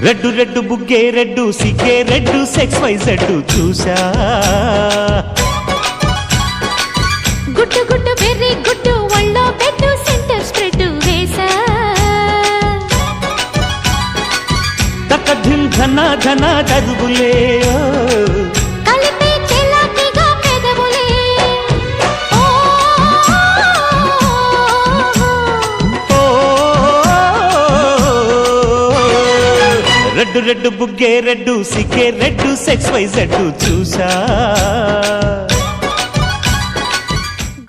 red red బుగ్గే red సిగ్గే red X Y Z చూసా గుట్టు గుట్టు వెర్రి గుట్టు ఒళ్ళో పెట్టు సెంటర్ స్ప్రెడ్ వేసా తక ధిన్ ధన ధన దరువులే కలిపి చెలాకిగా పెదవులే రెడ్డు రెడ్డు బుగ్గే రెడ్డు సిగ్గే రెడ్డు సెక్స్ వై జెడ్డు చూసా